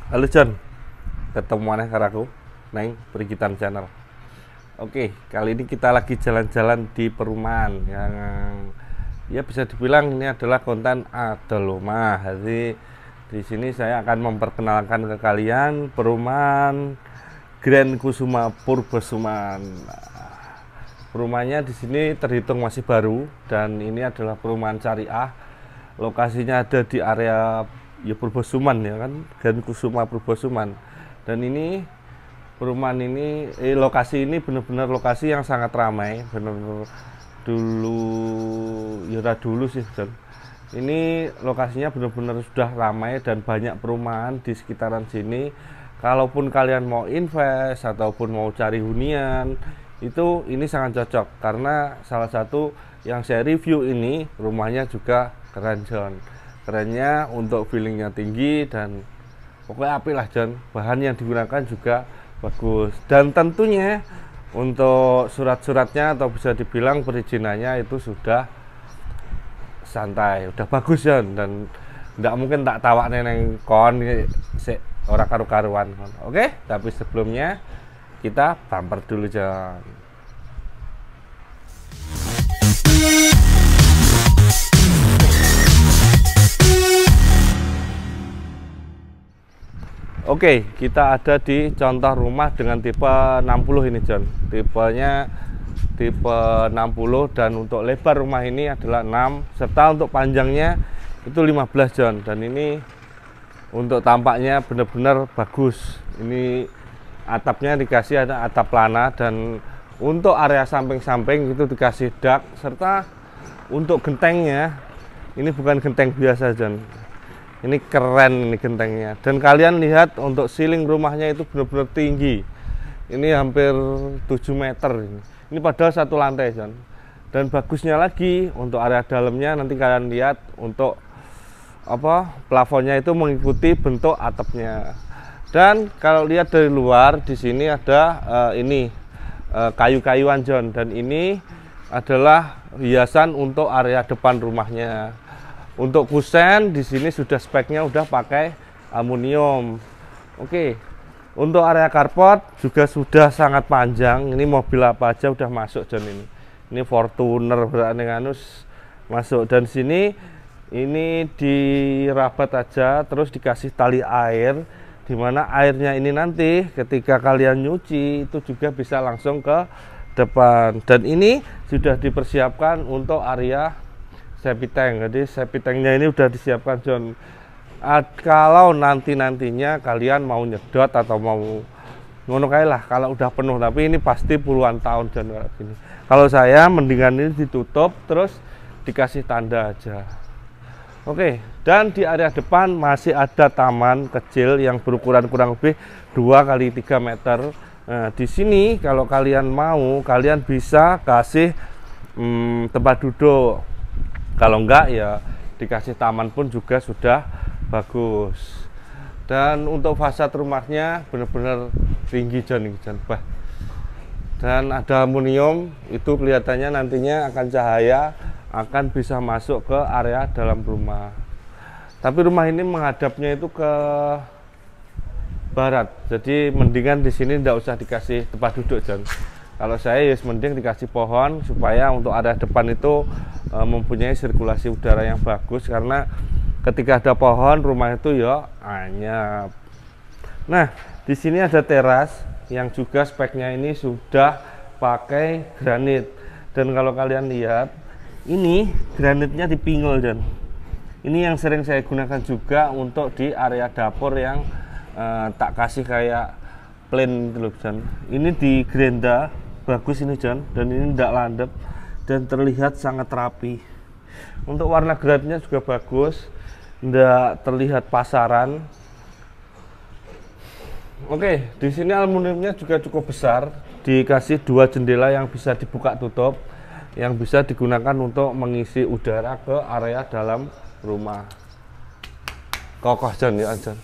Halo John, ketemu mana karo aku neng Perigitan Channel. Oke, kali ini kita lagi jalan-jalan di perumahan yang ya bisa dibilang ini adalah konten adol rumah. Jadi di sini saya akan memperkenalkan ke kalian perumahan Grand Kusuma Purbosuman. Perumahannya di sini terhitung masih baru dan ini adalah perumahan syariah. Lokasinya ada di area ya Purbosuman ya kan, Grand Kusuma Purbosuman. Dan ini perumahan ini lokasi ini benar-benar lokasi yang sangat ramai, benar dulu ya udah dulu sih John. Ini lokasinya benar-benar sudah ramai dan banyak perumahan di sekitaran sini. Kalaupun kalian mau invest ataupun mau cari hunian, itu ini sangat cocok karena salah satu yang saya review ini rumahnya juga keren John. Kerennya untuk feelingnya tinggi dan pokoknya apik lah John. Bahan yang digunakan juga bagus dan tentunya untuk surat-suratnya atau bisa dibilang perizinannya itu sudah santai, udah bagus John. Dan tidak mungkin tak tawak neneng kon orang karu-karuan kon. Oke, tapi sebelumnya kita bumper dulu John. Oke, kita ada di contoh rumah dengan tipe 60 ini John. Tipenya tipe 60 dan untuk lebar rumah ini adalah 6 serta untuk panjangnya itu 15 John. Dan ini untuk tampaknya benar-benar bagus. Ini atapnya dikasih ada atap lana dan untuk area samping-samping itu dikasih dak serta untuk gentengnya ini bukan genteng biasa John. Ini keren ini gentengnya. Dan kalian lihat untuk ceiling rumahnya itu benar-benar tinggi. Ini hampir 7 meter ini. Ini padahal satu lantai John. Dan bagusnya lagi untuk area dalamnya nanti kalian lihat untuk plafonnya itu mengikuti bentuk atapnya. Dan kalau lihat dari luar di sini ada kayu-kayuan John dan ini adalah hiasan untuk area depan rumahnya. Untuk kusen di sini sudah speknya udah pakai aluminium. Oke. Untuk area carport juga sudah sangat panjang. Ini mobil apa aja udah masuk John ini. Ini Fortuner beraneka-anus masuk dan sini ini dirabat aja terus dikasih tali air dimana airnya ini nanti ketika kalian nyuci itu juga bisa langsung ke depan dan ini sudah dipersiapkan untuk area septic tank. Jadi septic tanknya ini udah disiapkan John. Kalau nantinya kalian mau nyedot atau mau ngono kayak lah kalau udah penuh, tapi ini pasti puluhan tahun John kayak gini. Kalau saya mendingan ini ditutup terus dikasih tanda aja. Oke, dan di area depan masih ada taman kecil yang berukuran kurang lebih 2 kali 3 meter. Nah, di sini kalau kalian mau, kalian bisa kasih tempat duduk. Kalau enggak ya dikasih taman pun juga sudah bagus. Dan untuk fasad rumahnya benar-benar tinggi John. Dan ada aluminium itu kelihatannya nantinya akan cahaya akan bisa masuk ke area dalam rumah. Tapi rumah ini menghadapnya itu ke barat. Jadi mendingan di sini tidak usah dikasih tempat duduk John. Kalau saya ya mending dikasih pohon supaya untuk area depan itu mempunyai sirkulasi udara yang bagus karena ketika ada pohon rumah itu ya anyap. Nah, di sini ada teras yang juga speknya ini sudah pakai granit. Dan kalau kalian lihat ini granitnya dipinggul dan ini yang sering saya gunakan juga untuk di area dapur yang tak kasih kayak plain gitu John. Ini di gerenda bagus ini John dan ini tidak landep dan terlihat sangat rapi. Untuk warna granitnya juga bagus, tidak terlihat pasaran. Oke, di sini aluminiumnya juga cukup besar, dikasih 2 jendela yang bisa dibuka tutup, yang bisa digunakan untuk mengisi udara ke area dalam rumah. Kokoh John ya John.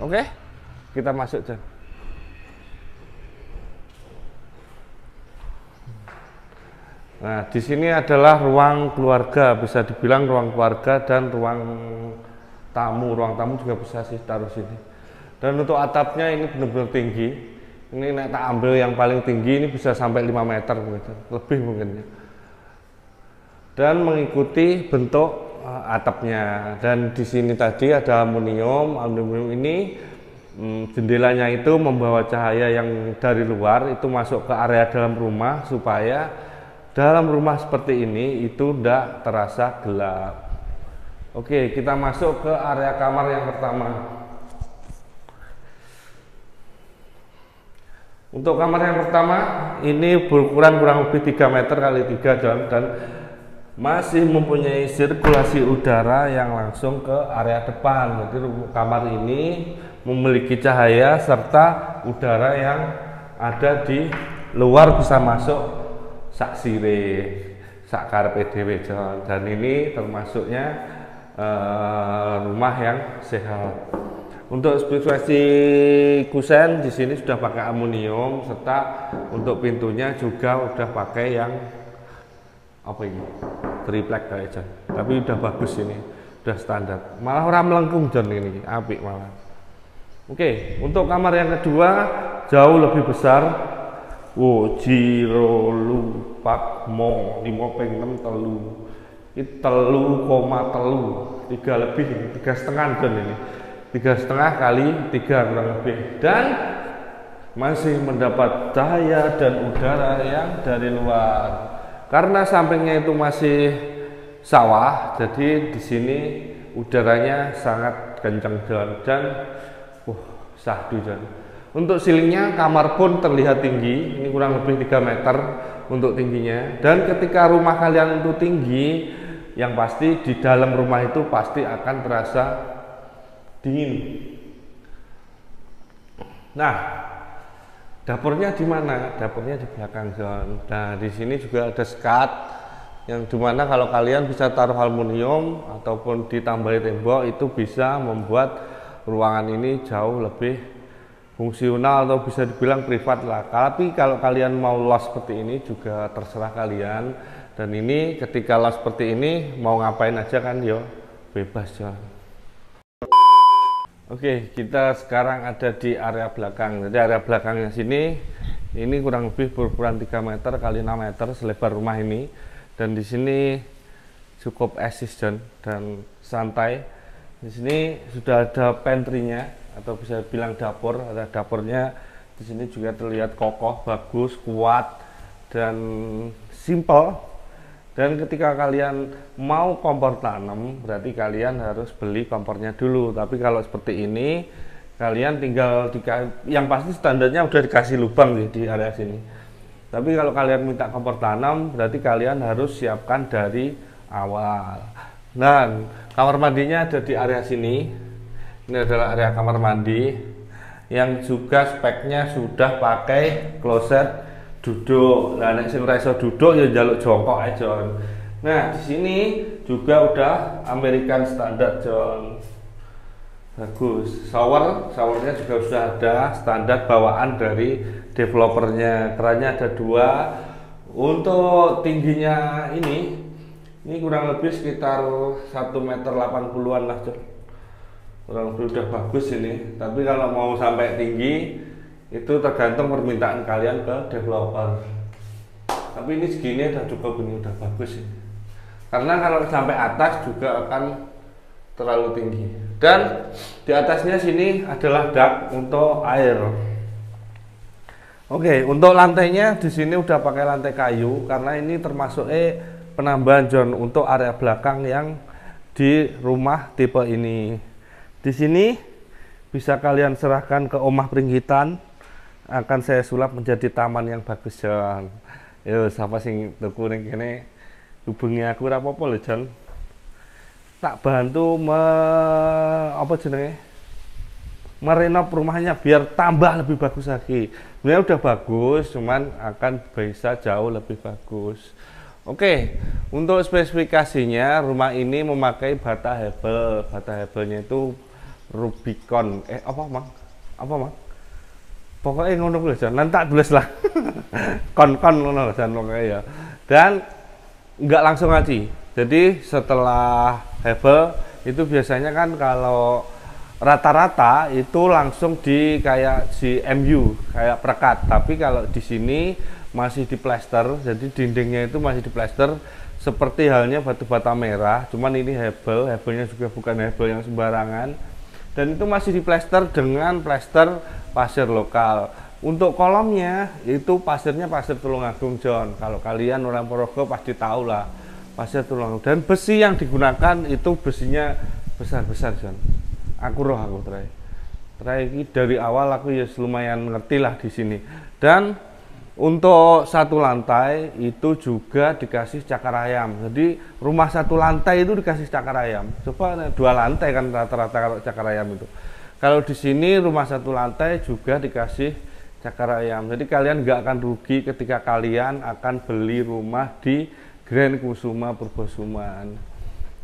Oke, kita masuk John. Nah, di sini adalah ruang keluarga, bisa dibilang ruang keluarga dan ruang tamu, ruang tamu juga bisa sih taruh sini. Dan untuk atapnya ini benar-benar tinggi. Ini nek tak ambil yang paling tinggi ini bisa sampai 5 meter gitu, lebih mungkin ya. Dan mengikuti bentuk atapnya. Dan di sini tadi ada aluminium. Aluminium ini jendelanya itu membawa cahaya yang dari luar itu masuk ke area dalam rumah supaya dalam rumah seperti ini itu tidak terasa gelap. Oke, kita masuk ke area kamar yang pertama. Untuk kamar yang pertama ini berukuran kurang lebih 3 meter kali 3 John, dan masih mempunyai sirkulasi udara yang langsung ke area depan. Jadi kamar ini memiliki cahaya serta udara yang ada di luar bisa masuk sak sire, sak karepe dhewe John. Dan ini termasuknya rumah yang sehat. Untuk spesifikasi kusen di sini sudah pakai aluminium, serta untuk pintunya juga udah pakai yang apa ini, triplek kayak John. Tapi udah bagus ini, udah standar. Malah orang melengkung John, ini apik malah. Oke, untuk kamar yang kedua jauh lebih besar. Wow, jiro lupak mo 5/6 telu. Ini 3,3 lebih, 3,5 John ini. 3,5 kali 3 kurang lebih, dan masih mendapat cahaya dan udara yang dari luar. Karena sampingnya itu masih sawah, jadi di sini udaranya sangat kencang dan sahdu John. Untuk silingnya kamar pun terlihat tinggi, ini kurang lebih 3 meter untuk tingginya. Dan ketika rumah kalian itu tinggi, yang pasti di dalam rumah itu pasti akan terasa dingin. Nah, dapurnya di mana? Dapurnya di belakang John. Nah, di sini juga ada sekat yang dimana kalau kalian bisa taruh aluminium ataupun ditambahi tembok, itu bisa membuat ruangan ini jauh lebih fungsional atau bisa dibilang privat lah. Tapi kalau kalian mau los seperti ini juga terserah kalian. Dan ini ketika los seperti ini mau ngapain aja kan yo bebas John. Oke, kita sekarang ada di area belakang. Jadi area belakangnya sini ini kurang lebih berukuran 3 meter kali 6 meter selebar rumah ini. Dan di sini cukup eksis John dan santai. Di sini sudah ada pantry-nya atau bisa bilang dapur. Ada dapurnya. Di sini juga terlihat kokoh, bagus, kuat dan simple. Dan ketika kalian mau kompor tanam, berarti kalian harus beli kompornya dulu. Tapi kalau seperti ini, kalian tinggal yang pasti standarnya udah dikasih lubang di area sini. Tapi kalau kalian minta kompor tanam, berarti kalian harus siapkan dari awal. Dan kamar mandinya ada di area sini. Ini adalah area kamar mandi yang juga speknya sudah pakai kloset duduk. Nah, nek sing ora iso duduk ya njaluk jongkok aja John. Nah, di sini juga udah American standar John. Bagus. Showernya juga sudah ada standar bawaan dari developernya. Kerannya ada 2. Untuk tingginya ini kurang lebih sekitar 1,80 meter lah John. Kurang lebih udah bagus ini. Tapi kalau mau sampai tinggi itu tergantung permintaan kalian ke developer. Tapi ini segini udah cukup, ini udah bagus ini. Karena kalau sampai atas juga akan terlalu tinggi. Dan di atasnya sini adalah dak untuk air. Oke, untuk lantainya di sini udah pakai lantai kayu karena ini termasuk penambahan John untuk area belakang yang di rumah tipe ini. Di sini bisa kalian serahkan ke omah pringgitan, akan saya sulap menjadi taman yang bagus John. Yo, siapa sing tuku ning kene hubungi aku ora apa-apa lho John. Tak bantu merenov rumahnya biar tambah lebih bagus lagi. Sebenarnya udah bagus, cuman akan bisa jauh lebih bagus. Oke, untuk spesifikasinya rumah ini memakai bata hebel. Bata hebelnya itu Rubicon. Apa mang? Pokoknya ngono kuwi Jan, nanti tak tulis lah. Kon ngono Jan pokoknya ya. Dan enggak langsung ngaji. Jadi setelah hebel itu biasanya kan kalau rata-rata itu langsung di kayak si MU kayak perekat, tapi kalau di sini masih diplester, jadi dindingnya itu masih diplester seperti halnya batu bata merah, cuman ini hebelnya juga bukan hebel yang sembarangan, dan itu masih diplester dengan plester pasir lokal. Untuk kolomnya itu pasirnya pasir Tulungagung, John. Kalau kalian orang Ponorogo pasti tahu lah pasir Tulungagung. Dan besi yang digunakan itu besinya besar-besar, John. Aku ini dari awal aku ya lumayan ngerti lah di sini. Dan untuk satu lantai itu juga dikasih cakar ayam. Jadi rumah satu lantai itu dikasih cakar ayam. Coba 2 lantai kan rata-rata kalau cakar ayam itu. Kalau di sini rumah satu lantai juga dikasih cakar ayam. Jadi kalian nggak akan rugi ketika kalian akan beli rumah di Grand Kusuma Purbosuman.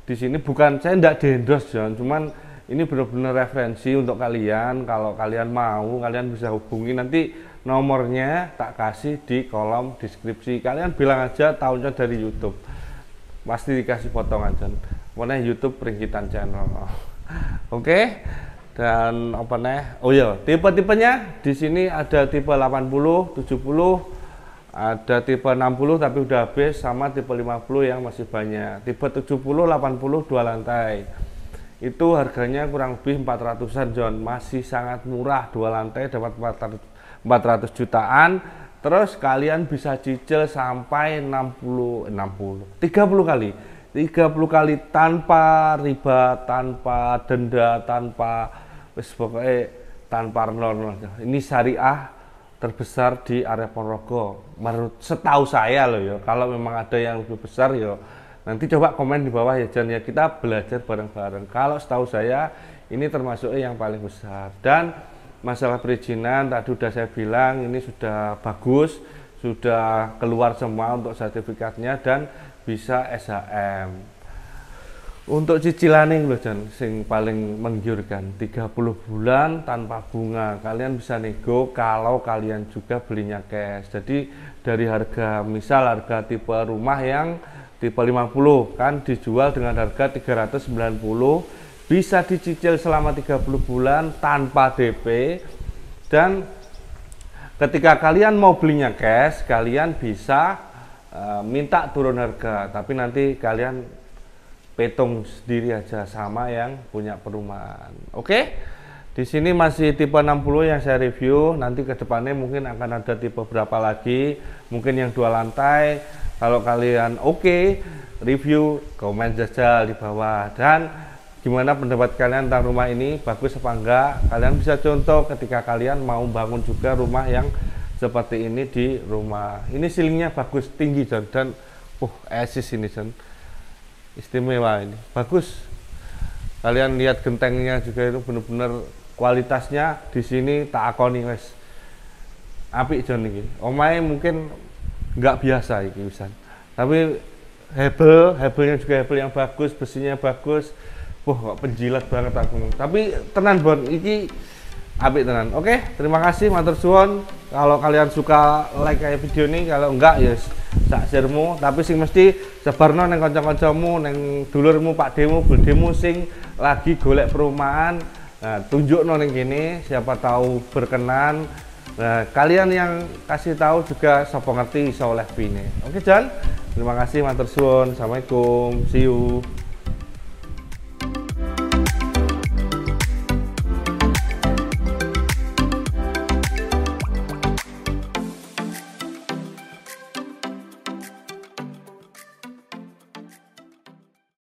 Di sini bukan saya nggak diendos, John, cuman ini benar-benar referensi untuk kalian. Kalau kalian mau, kalian bisa hubungi, nanti nomornya tak kasih di kolom deskripsi. Kalian bilang aja tahunnya dari YouTube, pasti dikasih potongan, John. Pokoknya YouTube Pringkitan Channel. Oke. Dan apa nih? Oh iya, tipe-tipenya di sini ada tipe 80, 70, ada tipe 60 tapi udah habis, sama tipe 50 yang masih banyak. Tipe 70, 80 2 lantai. Itu harganya kurang lebih 400-an, John. Masih sangat murah, 2 lantai dapat 400 jutaan. Terus kalian bisa cicil sampai 30 kali. 30 kali tanpa riba, tanpa denda, pokoknya tanpa nol. Ini syariah terbesar di area Ponorogo menurut setahu saya loh ya. Kalau memang ada yang lebih besar ya nanti coba komen di bawah ya, Jan, ya, kita belajar bareng-bareng. Kalau setahu saya ini termasuk yang paling besar. Dan masalah perizinan tadi sudah saya bilang ini sudah bagus, sudah keluar semua untuk sertifikatnya dan bisa SHM. Untuk cicilan nih loh, Jan, sing paling menggiurkan 30 bulan tanpa bunga. Kalian bisa nego kalau kalian juga belinya cash. Jadi dari harga, misal harga tipe rumah yang tipe 50 kan dijual dengan harga 390, bisa dicicil selama 30 bulan tanpa DP. Dan ketika kalian mau belinya cash, kalian bisa minta turun harga, tapi nanti kalian petung sendiri aja sama yang punya perumahan. Oke, di sini masih tipe 60 yang saya review. Nanti ke depannya mungkin akan ada tipe berapa lagi, mungkin yang 2 lantai. Kalau kalian oke, review, komen saja di bawah. Dan gimana pendapat kalian tentang rumah ini, bagus apa enggak? Kalian bisa contoh ketika kalian mau bangun juga rumah yang seperti ini di rumah. Ini ceilingnya bagus, tinggi, John. Dan esis ini, John, istimewa ini, bagus. Kalian lihat gentengnya juga itu benar-benar kualitasnya di sini tak akoni wes. Apik, John, ini omahe mungkin nggak biasa iki wisan. Tapi hebelnya juga hebel yang bagus, besinya bagus. Kok penjilat banget aku. Tapi tenan, Bon, iki apik tenan. Oke, terima kasih, matur suwun. Kalau kalian suka like kayak video ini, kalau enggak ya sak share-mu, tapi sing mesti sebarno neng kanca-kancamu, neng dulurmu, pakdemu, buldemu sing lagi golek perumahan. Nah, tunjukno neng kene, siapa tahu berkenan. Nah, kalian yang kasih tahu juga sapa ngerti iso oleh pine. Oke, Jan. Terima kasih, matur suwun. Assalamualaikum. See you.